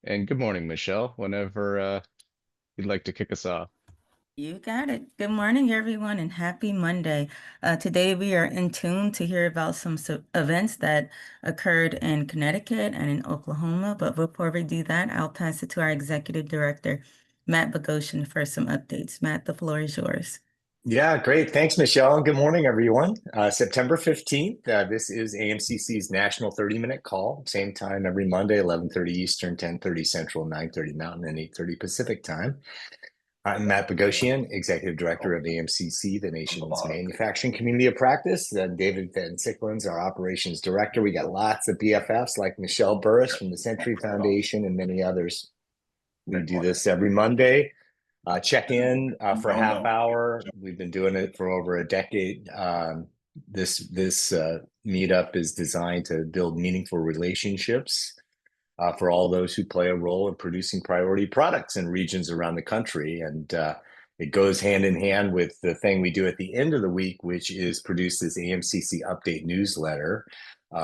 And good morning, Michelle. Whenever you'd like to kick us off. You got it. Good morning, everyone, and happy Monday. Today, we are in tune to hear about some events that occurred in Connecticut and in Oklahoma. But before we do that, I'll pass it to our executive director, Matt Bogosian, for some updates. Matt, the floor is yours. Yeah, great. Thanks, Michelle. Good morning, everyone. September 15th, this is AMCC's National 30-minute call. Same time every Monday, 11:30 Eastern, 10:30 Central, 9:30 Mountain, and 8:30 Pacific time. I'm Matt Bogosian, Executive Director of AMCC, the nation's manufacturing community of practice. David Van Sicklen's our Operations Director. We got lots of BFFs like Michelle Burris from the Century Foundation and many others. We do this every Monday. Check in for a half hour. We've been doing it for over a decade. This meetup is designed to build meaningful relationships for all those who play a role in producing priority products in regions around the country. And it goes hand in hand with the thing we do at the end of the week, which is produce this AMCC update newsletter,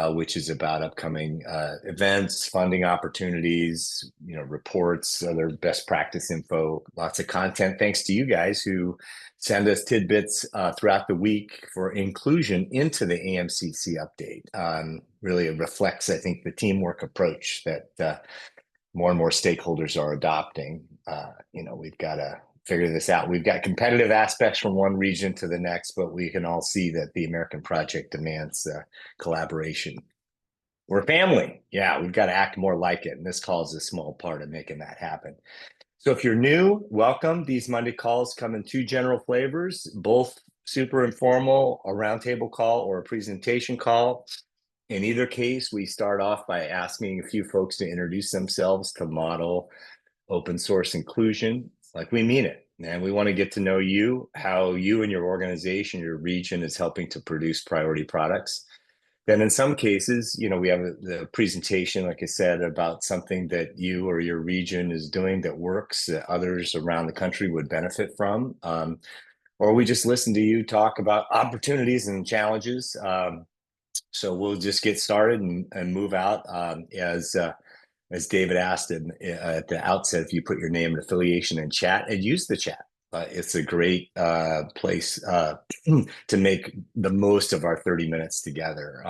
which is about upcoming events, funding opportunities, reports, other best practice info, lots of content. Thanks to you guys who send us tidbits throughout the week for inclusion into the AMCC update. Really, it reflects, I think, the teamwork approach that more and more stakeholders are adopting. We've got to figure this out. We've got competitive aspects from one region to the next, but we can all see that the American project demands collaboration. We're family. Yeah, we've got to act more like it. And this call is a small part of making that happen. So if you're new, welcome. These Monday calls come in two general flavors, both super informal, a roundtable call or a presentation call. In either case, we start off by asking a few folks to introduce themselves to model open source inclusion like we mean it. And we want to get to know you, how you and your organization, your region is helping to produce priority products. Then in some cases, we have the presentation, like I said, about something that you or your region is doing that works, that others around the country would benefit from. Or we just listen to you talk about opportunities and challenges. So we'll just get started and move out as David asked at the outset, if you put your name and affiliation in chat and use the chat. It's a great place to make the most of our 30 minutes together.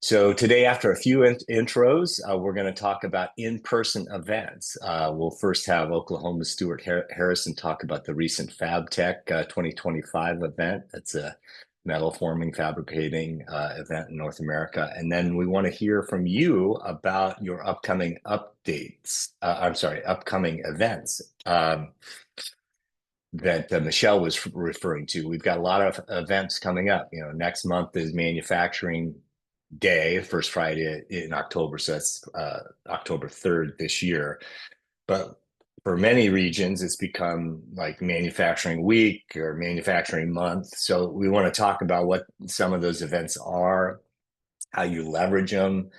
So today, after a few intros, we're going to talk about in-person events. We'll first have Oklahoma's Stuart Harrison talk about the recent Fabtech 2025 event. That's a metal forming fabricating event in North America. And then we want to hear from you about your upcoming updates. Upcoming events that Michelle was referring to. We've got a lot of events coming up. Next month is Manufacturing Day, first Friday in October. So that's October 3rd this year. But for many regions, it's become like Manufacturing Week or Manufacturing Month. So we want to talk about what some of those events are, how you leverage them,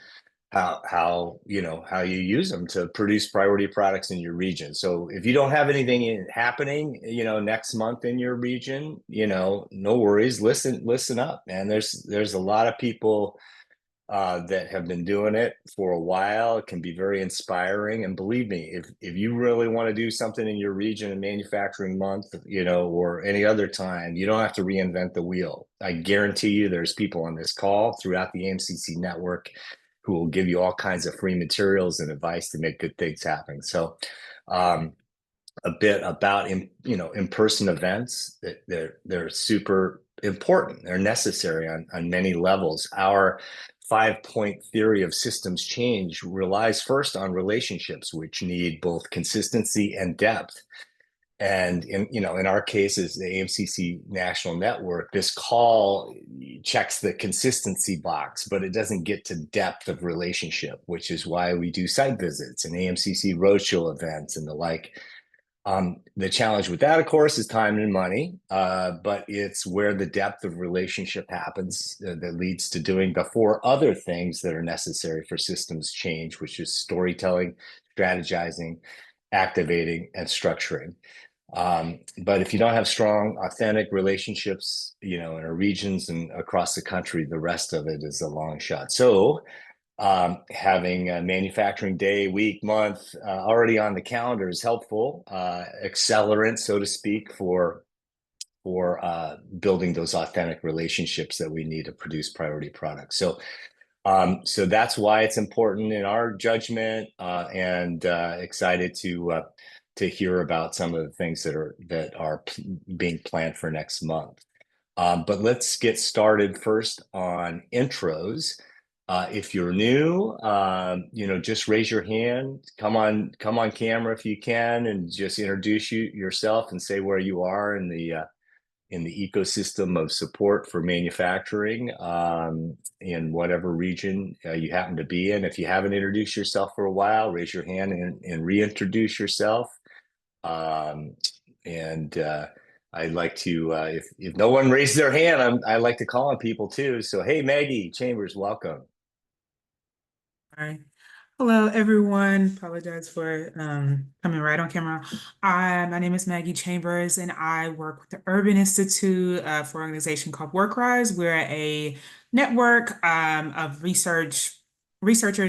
how you use them to produce priority products in your region. So if you don't have anything happening, next month in your region, no worries. Listen up, man. There's a lot of people that have been doing it for a while. It can be very inspiring. And believe me, if you really want to do something in your region in Manufacturing Month, or any other time, you don't have to reinvent the wheel. I guarantee you there's people on this call throughout the AMCC network who will give you all kinds of free materials and advice to make good things happen. So a bit about in-person events. They're super important. They're necessary on many levels. Our 5-point theory of systems change relies first on relationships, which need both consistency and depth. And in our case, as the AMCC national network, this call checks the consistency box, but it doesn't get to depth of relationship, which is why we do site visits and AMCC roadshow events and the like. The challenge with that, of course, is time and money, but it's where the depth of relationship happens that leads to doing the four other things that are necessary for systems change, which is storytelling, strategizing, activating, and structuring. But if you don't have strong, authentic relationships, in our regions and across the country, the rest of it is a long shot. So Having a manufacturing day, week, month already on the calendar is helpful. Accelerant, so to speak, for building those authentic relationships that we need to produce priority products. So that's why it's important in our judgment, and excited to hear about some of the things that are being planned for next month. But let's get started first on intros. If you're new, just raise your hand. Come on camera if you can, and just introduce yourself and say where you are in the ecosystem of support for manufacturing, in whatever region you happen to be in. If you haven't introduced yourself for a while, raise your hand and reintroduce yourself. And I'd like to, if no one raises their hand, I like to call on people too. So, hey, Maggie Chambers, welcome. Hi. Hello, everyone. Apologize for coming right on camera. My name is Maggie Chambers, and I work with the Urban Institute for an organization called WorkRise. We're a network of researchers,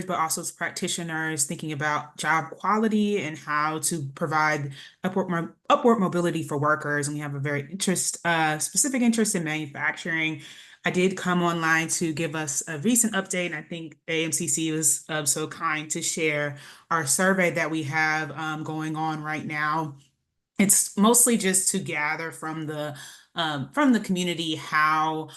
but also practitioners thinking about job quality and how to provide upward mobility for workers. And we have a very specific interest in manufacturing. I did come online to give us a recent update, and I think AMCC was so kind to share our survey that we have going on right now. It's mostly just to gather from the community how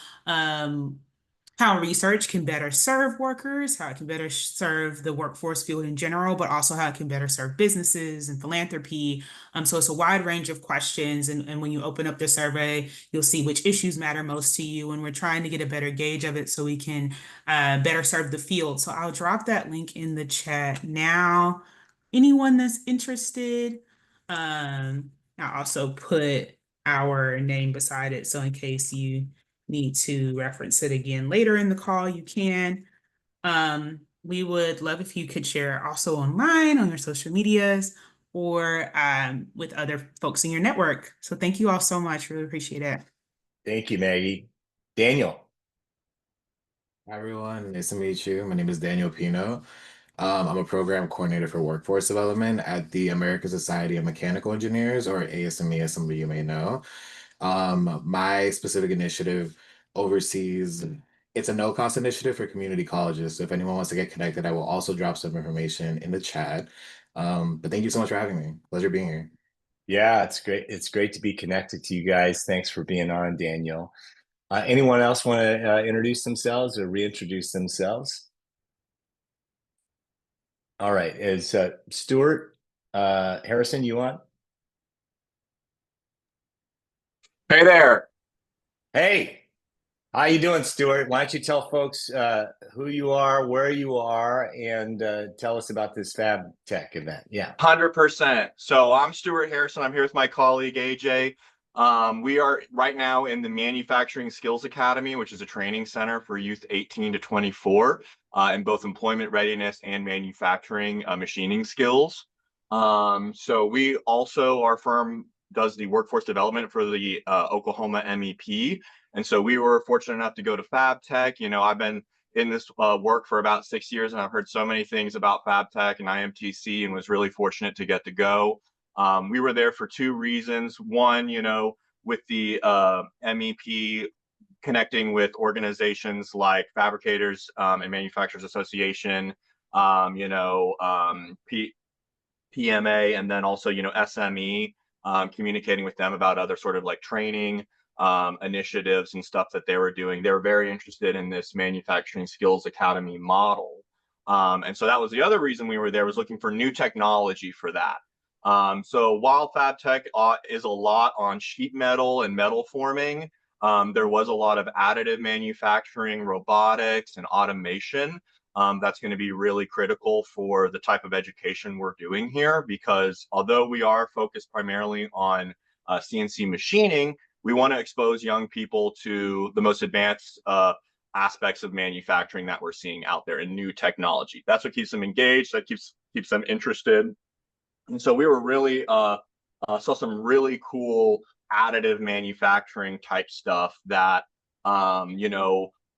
research can better serve workers, how it can better serve the workforce field in general, but also how it can better serve businesses and philanthropy. So it's a wide range of questions. And when you open up the survey, you'll see which issues matter most to you. And we're trying to get a better gauge of it so we can better serve the field. So I'll drop that link in the chat now. Anyone that's interested, I'll also put our name beside it. So in case you need to reference it again later in the call, you can. We would love if you could share also online on your social medias or with other folks in your network. So thank you all so much. Really appreciate it. Thank you, Maggie. Daniel. Hi, everyone. Nice to meet you. My name is Daniel Pino. I'm a program coordinator for workforce development at the American Society of Mechanical Engineers, or ASME, as some of you may know. My specific initiative oversees, it's a no-cost initiative for community colleges. So if anyone wants to get connected, I will also drop some information in the chat. But thank you so much for having me. Pleasure being here. Yeah, it's great. It's great to be connected to you guys. Thanks for being on, Daniel. Anyone else want to introduce themselves or reintroduce themselves? All right. Is Stuart Harrison, you on? Hey there. Hey, how you doing, Stuart? Why don't you tell folks who you are, where you are, and tell us about this Fabtech event? Yeah. 100%. So I'm Stuart Harrison. I'm here with my colleague, AJ. We are right now in the Manufacturing Skills Academy, which is a training center for youth 18 to 24 in both employment readiness and manufacturing machining skills. So we also, our firm does the workforce development for the Oklahoma MEP. And so we were fortunate enough to go to Fabtech. You know, I've been in this work for about 6 years, and I've heard so many things about Fabtech and AMCC, and was really fortunate to get to go. We were there for two reasons. One, you know, with the MEP connecting with organizations like Fabricators and Manufacturers Association, PMA, and then also, you know, SME, communicating with them about other sort of like training initiatives and stuff that they were doing. They were very interested in this Manufacturing Skills Academy model. And so that was the other reason we were there, was looking for new technology for that. So while Fabtech is a lot on sheet metal and metal forming, there was a lot of additive manufacturing, robotics, and automation. That's going to be really critical for the type of education we're doing here, because although we are focused primarily on CNC machining, we want to expose young people to the most advanced aspects of manufacturing that we're seeing out there in new technology. That's what keeps them engaged, that keeps them interested. And so we were really saw some really cool additive manufacturing type stuff that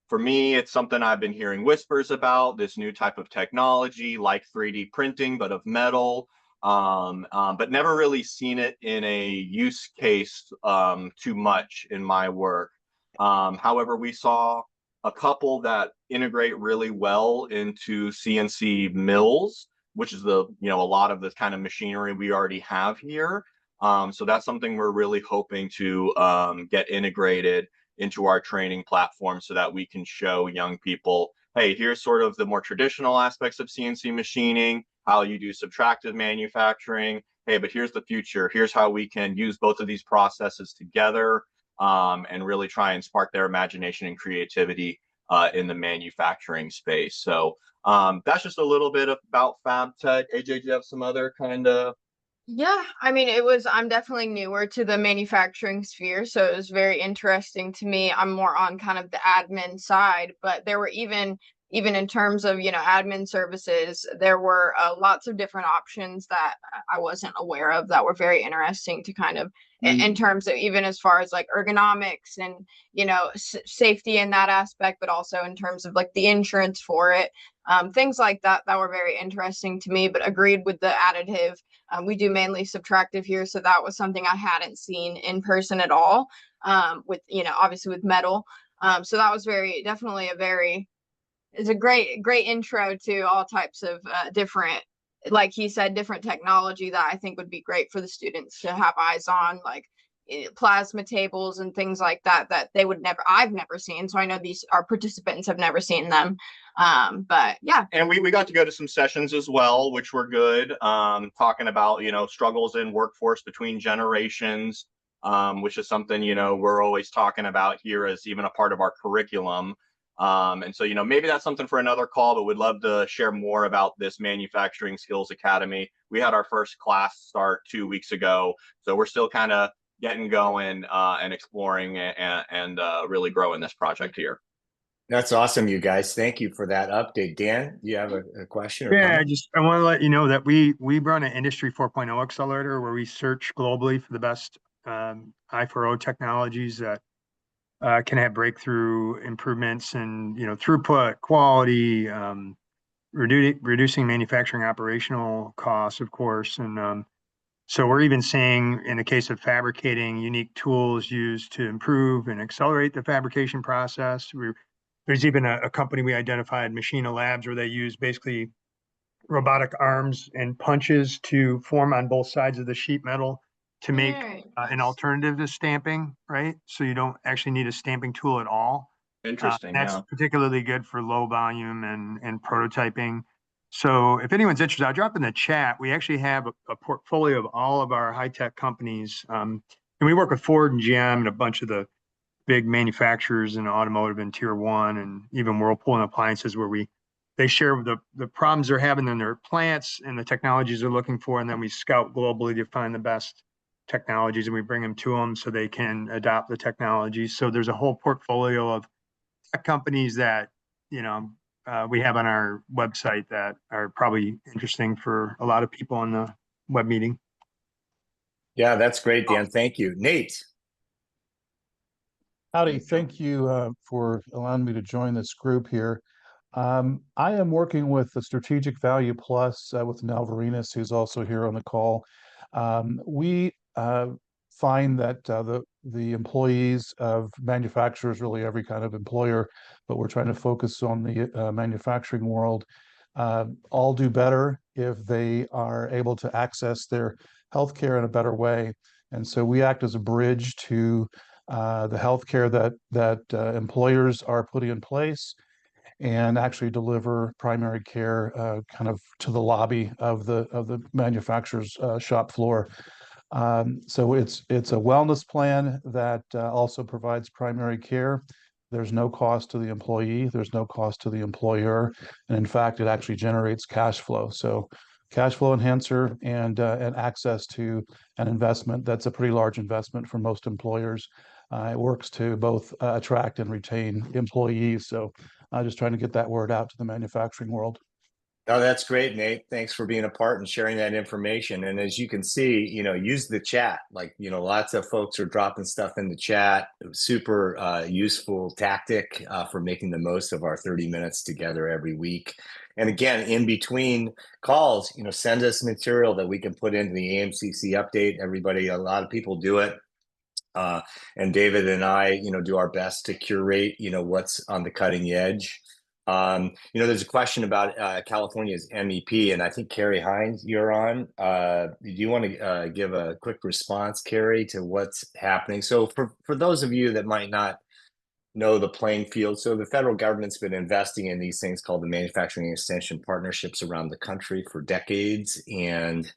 For me, it's something I've been hearing whispers about, this new type of technology like 3D printing, but of metal, but never really seen it in a use case too much in my work. However, we saw a couple that integrate really well into CNC mills, which is a lot of the kind of machinery we already have here. So that's something we're really hoping to get integrated into our training platform so that we can show young people, hey, here's sort of the more traditional aspects of CNC machining, how you do subtractive manufacturing. Hey, but here's the future. Here's how we can use both of these processes together and really try and spark their imagination and creativity in the manufacturing space. So that's just a little bit about Fabtech. AJ, do you have some other kind of? Yeah, I mean, I'm definitely newer to the manufacturing sphere, so it was very interesting to me. I'm more on kind of the admin side, but there were even in terms of, admin services, there were lots of different options that I wasn't aware of that were very interesting to kind of, in terms of even as far as like ergonomics and, safety in that aspect, but also in terms of like the insurance for it, things like that were very interesting to me, but agreed with the additive. We do mainly subtractive here, so that was something I hadn't seen in person at all, with, obviously with metal. So that was it's a great intro to all types of different, like he said, different technology that I think would be great for the students to have eyes on, like plasma tables and things like that I've never seen. So I know our participants have never seen them. But yeah. And we got to go to some sessions as well, which were good, talking about, struggles in workforce between generations, which is something, we're always talking about here as even a part of our curriculum. And so, maybe that's something for another call, but we'd love to share more about this Manufacturing Skills Academy. We had our first class start 2 weeks ago, so we're still kind of getting going and exploring and really growing this project here. That's awesome, you guys. Thank you for that update. Dan, do you have a question? Or Yeah, comment? I want to let you know that we run an Industry 4.0 accelerator where we search globally for the best I4O technologies that can have breakthrough improvements in throughput, quality, reducing manufacturing operational costs, of course, and so we're even seeing, in the case of fabricating, unique tools used to improve and accelerate the fabrication process. There's even a company we identified, Machina Labs, where they use basically robotic arms and punches to form on both sides of the sheet metal to make an alternative to stamping, right? So you don't actually need a stamping tool at all. Interesting. That's particularly good for low volume and prototyping. So if anyone's interested, I'll drop in the chat. We actually have a portfolio of all of our high-tech companies. And we work with Ford and GM and a bunch of the big manufacturers in automotive and tier one, and even Whirlpool and appliances, where they share the problems they're having in their plants and the technologies they're looking for. And then we scout globally to find the best technologies, and we bring them to them so they can adopt the technologies. So there's a whole portfolio of tech companies that, we have on our website that are probably interesting for a lot of people on the web meeting. Yeah, that's great, Dan. Thank you. Nate. Howdy, thank you for allowing me to join this group here. I am working with the Strategic Value Plus with Nal Varinas, who's also here on the call. We find that the employees of manufacturers, really every kind of employer, but we're trying to focus on the manufacturing world, all do better if they are able to access their healthcare in a better way. And so we act as a bridge to the healthcare that employers are putting in place, and actually deliver primary care kind of to the lobby of the manufacturer's shop floor. So it's a wellness plan that also provides primary care. There's no cost to the employee. There's no cost to the employer, and in fact, it actually generates cash flow. So cash flow enhancer and access to an investment that's a pretty large investment for most employers. It works to both attract and retain employees. So I'm just trying to get that word out to the manufacturing world. Oh, that's great, Nate. Thanks for being a part and sharing that information. And as you can see, use the chat. Like, lots of folks are dropping stuff in the chat. Super useful tactic for making the most of our 30 minutes together every week. And again, in between calls, send us material that we can put into the AMCC update. Everybody, a lot of people do it. And David and I, do our best to curate, what's on the cutting edge. There's a question about California's MEP, and I think Carrie Hines, you're on. Do you want to give a quick response, Carrie, to what's happening? So for those of you that might not know the playing field, so the federal government's been investing in these things called the manufacturing extension partnerships around the country for decades, and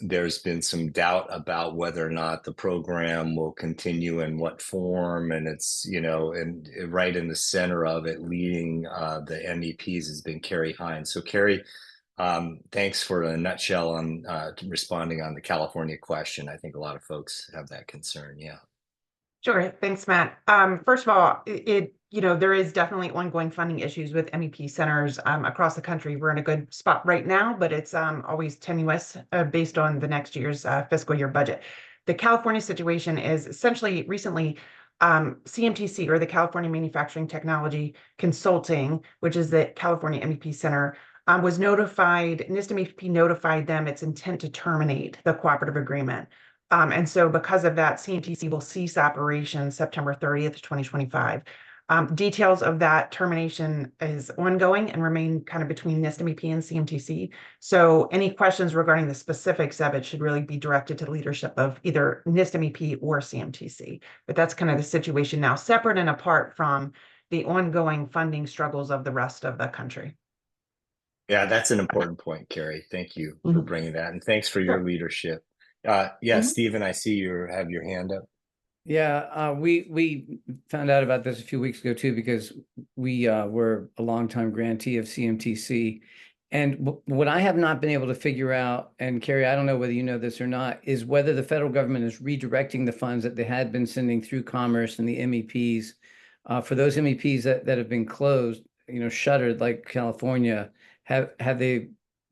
there's been some doubt about whether or not the program will continue in what form, and it's and right in the center of it, leading the MEPs has been Carrie Hines. So Carrie, thanks for a nutshell on responding on the California question. I think a lot of folks have that concern. Yeah. Sure. Thanks, Matt. First of all, there is definitely ongoing funding issues with MEP centers across the country. We're in a good spot right now, but it's always tenuous based on the next year's fiscal year budget. The California situation is essentially recently CMTC, or the California Manufacturing Technology Consulting, which is the California MEP Center, was notified, NIST MEP notified them its intent to terminate the cooperative agreement. And so because of that, CMTC will cease operations September 30th, 2025. Details of that termination is ongoing and remain kind of between NIST MEP and CMTC. So any questions regarding the specifics of it should really be directed to the leadership of either NIST MEP or CMTC. But that's kind of the situation now, separate and apart from the ongoing funding struggles of the rest of the country. Yeah, that's an important point, Carrie. Thank you for bringing that. And thanks for your leadership. Stephen, I see you have your hand up. Yeah, we found out about this a few weeks ago too, because we were a longtime grantee of CMTC. And what I have not been able to figure out, and Carrie, I don't know whether you know this or not, is whether the federal government is redirecting the funds that they had been sending through Commerce and the MEPs. For those MEPs that have been closed, shuttered, like California, have they?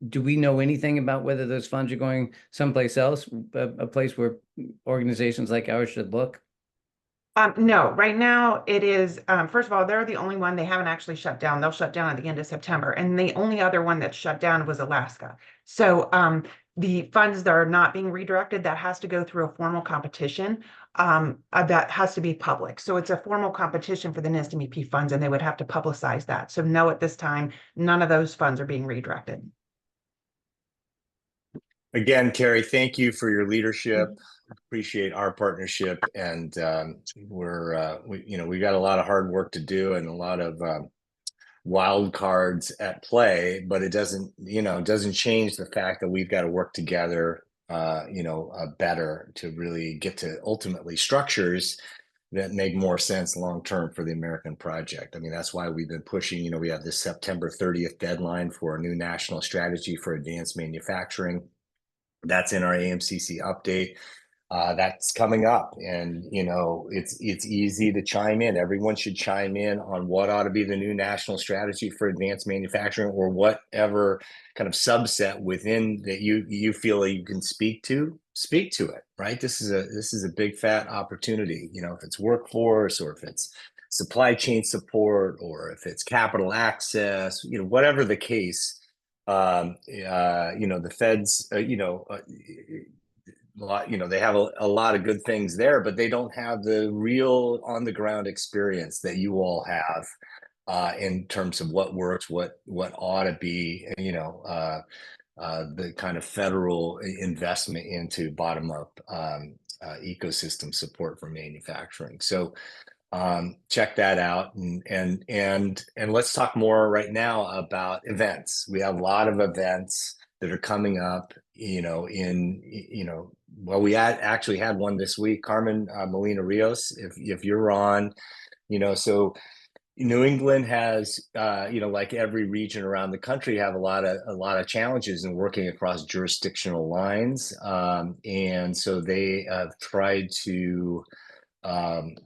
Do we know anything about whether those funds are going someplace else, a place where organizations like ours should look? No, right now it is, first of all, they're the only one. They haven't actually shut down. They'll shut down at the end of September. And the only other one that shut down was Alaska. So the funds that are not being redirected, that has to go through a formal competition that has to be public. So it's a formal competition for the NIST MEP funds, and they would have to publicize that. So no, at this time, none of those funds are being redirected. Again, Carrie, thank you for your leadership. Appreciate our partnership, and we got a lot of hard work to do and a lot of wild cards at play, but it doesn't change the fact that we've got to work together better to really get to ultimately structures that make more sense long term for the American project. I mean, that's why we've been pushing. We have this September 30th deadline for a new national strategy for advanced manufacturing. That's in our AMCC update. That's coming up, and it's easy to chime in. Everyone should chime in on what ought to be the new national strategy for advanced manufacturing, or whatever kind of subset within that you feel that you can speak to it. Right? This is a big fat opportunity. If it's workforce, or if it's supply chain support, or if it's capital access, whatever the case. The feds, they have a lot of good things there, but they don't have the real on the ground experience that you all have in terms of what works, what ought to be, the kind of federal investment into bottom up ecosystem support for manufacturing. So check that out, and let's talk more right now about events. We have a lot of events that are coming up, we actually had one this week, Carmen Molina Rios, if you're on, so New England has, like every region around the country, have a lot of challenges in working across jurisdictional lines. And so they have tried to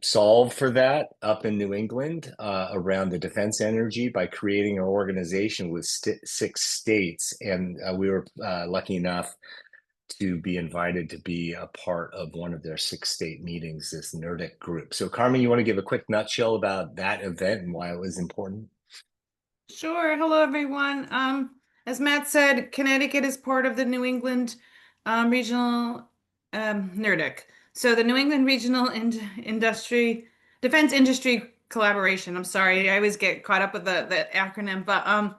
solve for that up in New England around the defense energy by creating an organization with 6 states. And we were lucky enough to be invited to be a part of one of their 6 state meetings, this NERDIC group. So Carmen, you want to give a quick nutshell about that event and why it was important? Sure. Hello, everyone. As Matt said, Connecticut is part of the New England Regional NERDIC. So the New England Regional Defense Industry Collaboration. I'm sorry, I always get caught up with the acronym, but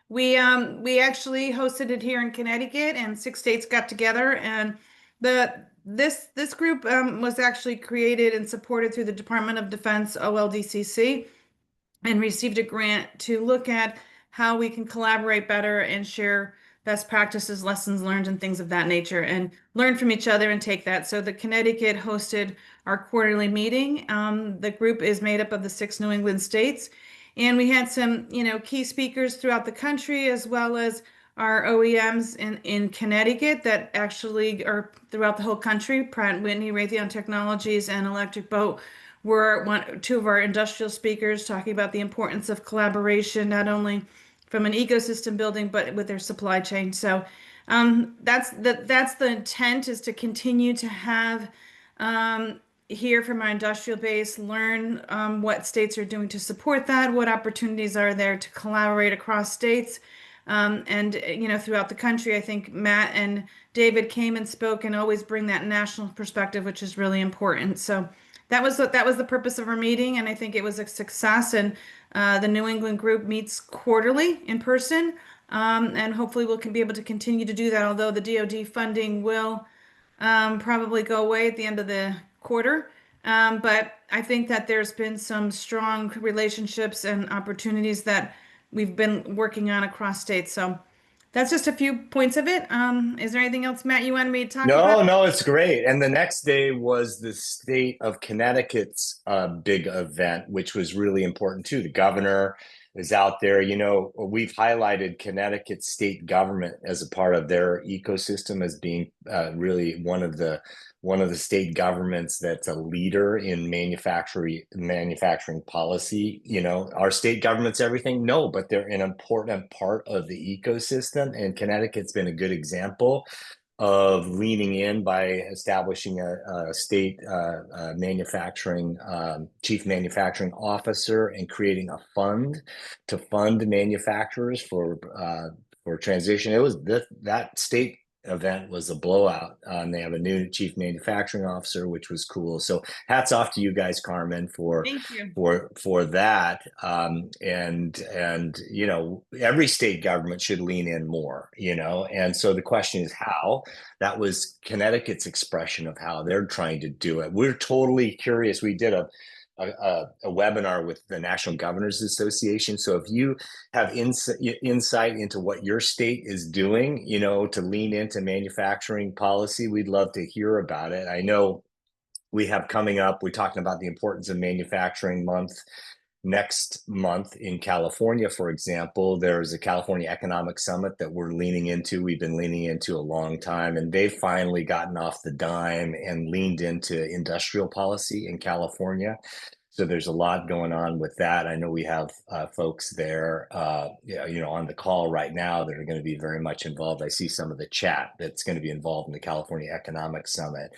we actually hosted it here in Connecticut, and 6 states got together, and this group was actually created and supported through the Department of Defense OLDCC, and received a grant to look at how we can collaborate better and share best practices, lessons learned, and things of that nature, and learn from each other and take that. So the Connecticut hosted our quarterly meeting. The group is made up of the 6 New England states, and we had some, key speakers throughout the country, as well as our OEMs in Connecticut that actually are throughout the whole country. Pratt & Whitney, Raytheon Technologies, and Electric Boat were 2 of our industrial speakers talking about the importance of collaboration, not only from an ecosystem building, but with their supply chain. So that's the intent, is to continue to have hear from our industrial base, learn what states are doing to support that, what opportunities are there to collaborate across states. And throughout the country. I think Matt and David came and spoke and always bring that national perspective, which is really important. So that was the purpose of our meeting, and I think it was a success. And the New England group meets quarterly in person, and hopefully we'll be able to continue to do that, although the DoD funding will probably go away at the end of the quarter. But I think that there's been some strong relationships and opportunities that we've been working on across states. So that's just a few points of it. Is there anything else, Matt, you wanted me to talk about? No, it's great. And the next day was the state of Connecticut's big event, which was really important too. The governor is out there. We've highlighted Connecticut state government as a part of their ecosystem as being really one of the state governments that's a leader in manufacturing policy. Our state government's everything? No, but they're an important part of the ecosystem, and Connecticut's been a good example of leaning in by establishing a state chief manufacturing officer and creating a fund to fund manufacturers for transition. It was that state event was a blowout. They have a new chief manufacturing officer, which was cool. So hats off to you guys, Carmen, for that. And every state government should lean in more. And so the question is how. That was Connecticut's expression of how they're trying to do it. We're totally curious. We did a webinar with the National Governors Association. So if you have insight into what your state is doing, to lean into manufacturing policy, we'd love to hear about it. I know we have coming up, we're talking about the importance of Manufacturing Month next month in California, for example. There's a California Economic Summit that we're leaning into. We've been leaning into a long time, and they've finally gotten off the dime and leaned into industrial policy in California. So there's a lot going on with that. I know we have folks there, on the call right now that are going to be very much involved. I see some of the chat that's going to be involved in the California Economic Summit.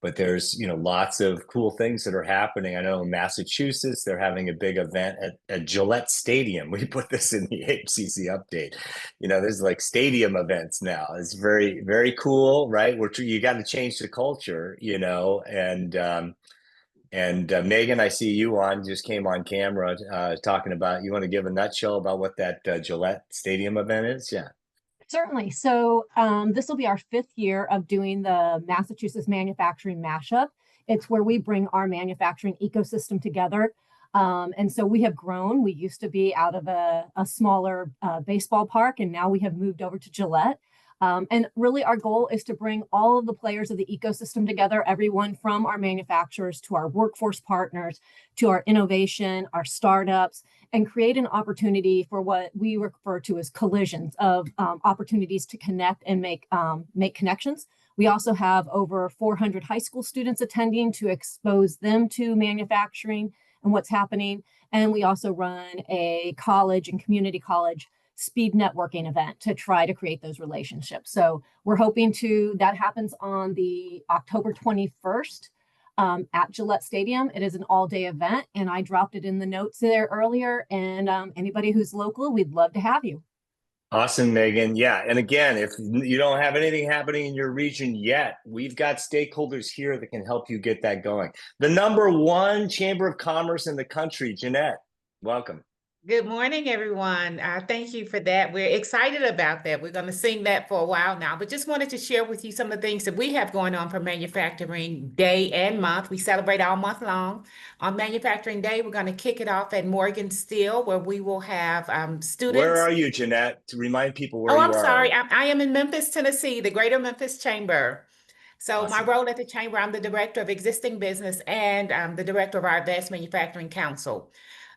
But there's, lots of cool things that are happening. I know in Massachusetts, they're having a big event at Gillette Stadium. We put this in the AMCC update. There's like stadium events now. It's very, very cool, right? You got to change the culture, and Megan, I see you just came on camera talking about, you want to give a nutshell about what that Gillette Stadium event is? Yeah. Certainly. So this will be our 5th year of doing the Massachusetts Manufacturing Mashup. It's where we bring our manufacturing ecosystem together. And so we have grown. We used to be out of a smaller baseball park, and now we have moved over to Gillette. And really our goal is to bring all of the players of the ecosystem together, everyone from our manufacturers to our workforce partners, to our innovation, our startups, and create an opportunity for what we refer to as collisions of opportunities to connect and make connections. We also have over 400 high school students attending to expose them to manufacturing and what's happening. And we also run a college and community college speed networking event to try to create those relationships. So we're hoping that happens on the October 21st at Gillette Stadium. It is an all-day event, and I dropped it in the notes there earlier. And anybody who's local, we'd love to have you. Awesome, Megan. Yeah. And again, if you don't have anything happening in your region yet, we've got stakeholders here that can help you get that going. The #1 chamber of commerce in the country, Jeanette, welcome. Good morning, everyone. Thank you for that. We're excited about that. We're going to sing that for a while now, but just wanted to share with you some of the things that we have going on for Manufacturing Day and month. We celebrate all month long. On Manufacturing Day, we're going to kick it off at Morgan Steel, where we will have students. Where are you, Jeanette? To remind people where you are. I'm sorry. I am in Memphis, Tennessee, the Greater Memphis Chamber. So Awesome. my role at the Chamber, I'm the Director of Existing Business and I'm the Director of our Advanced Manufacturing Council.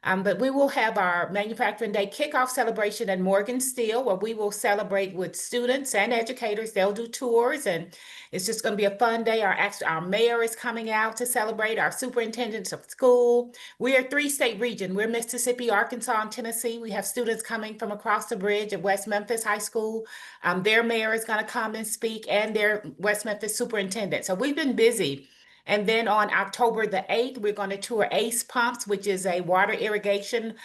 But we will have our Manufacturing Day kickoff celebration at Morgan Steel, where we will celebrate with students and educators. They'll do tours, and it's just going to be a fun day. Our mayor is coming out to celebrate, our superintendents of school. We are a 3-state region. We're Mississippi, Arkansas, and Tennessee. We have students coming from across the bridge at West Memphis High School. Their mayor is going to come and speak, and their West Memphis superintendent. So we've been busy. And then on October the 8th, we're going to tour Ace Pumps, which is a water irrigation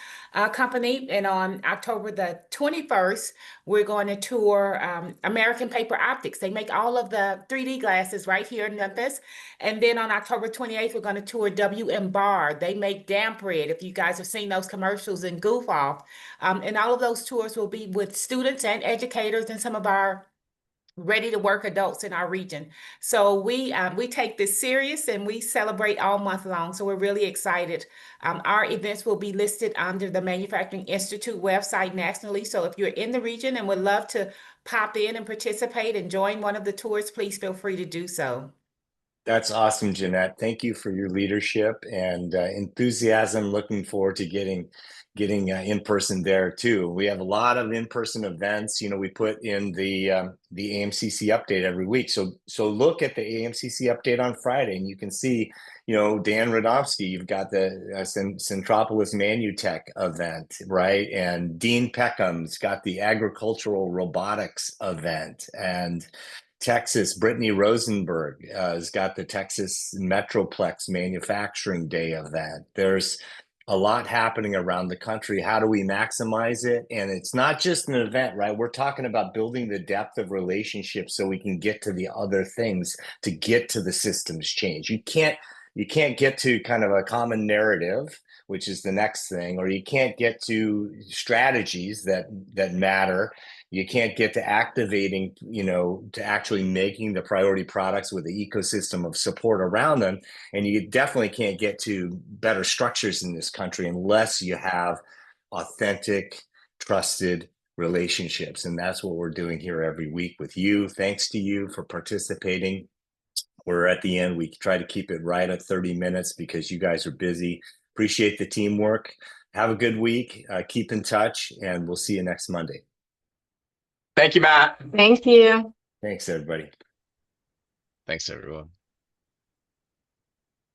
company. And on October the 21st, we're going to tour American Paper Optics. They make all of the 3D glasses right here in Memphis. And then on October 28th, we're going to tour WM Bar. They make damp bread, if you guys have seen those commercials in Goof Off. And all of those tours will be with students and educators and some of our ready to work adults in our region. So we take this serious and we celebrate all month long. So we're really excited. Our events will be listed under the Manufacturing Institute website nationally. So if you're in the region and would love to pop in and participate and join one of the tours, please feel free to do so. That's awesome, Jeanette. Thank you for your leadership and enthusiasm. Looking forward to getting in person there too. We have a lot of in-person events. You know, we put in the AMCC update every week. So look at the AMCC update on Friday, and you can see, you know, Dan Radovsky. You've got the Centropolis Manutech event, right? And Dean Peckham's got the agricultural robotics event, and Texas, Brittany Rosenberg has got the Texas Metroplex Manufacturing Day event. There's a lot happening around the country. How do we maximize it? And it's not just an event, right? We're talking about building the depth of relationships so we can get to the other things to get to the systems change. You can't get to kind of a common narrative, which is the next thing, or you can't get to strategies that matter. You can't get to activating, you know, to actually making the priority products with the ecosystem of support around them. And you definitely can't get to better structures in this country unless you have authentic, trusted relationships. And that's what we're doing here every week with you. Thanks to you for participating. We're at the end. We try to keep it right at 30 minutes because you guys are busy. Appreciate the teamwork. Have a good week. Keep in touch, and we'll see you next Monday. Thank you, Matt. Thank you. Thanks, everybody. Thanks, everyone.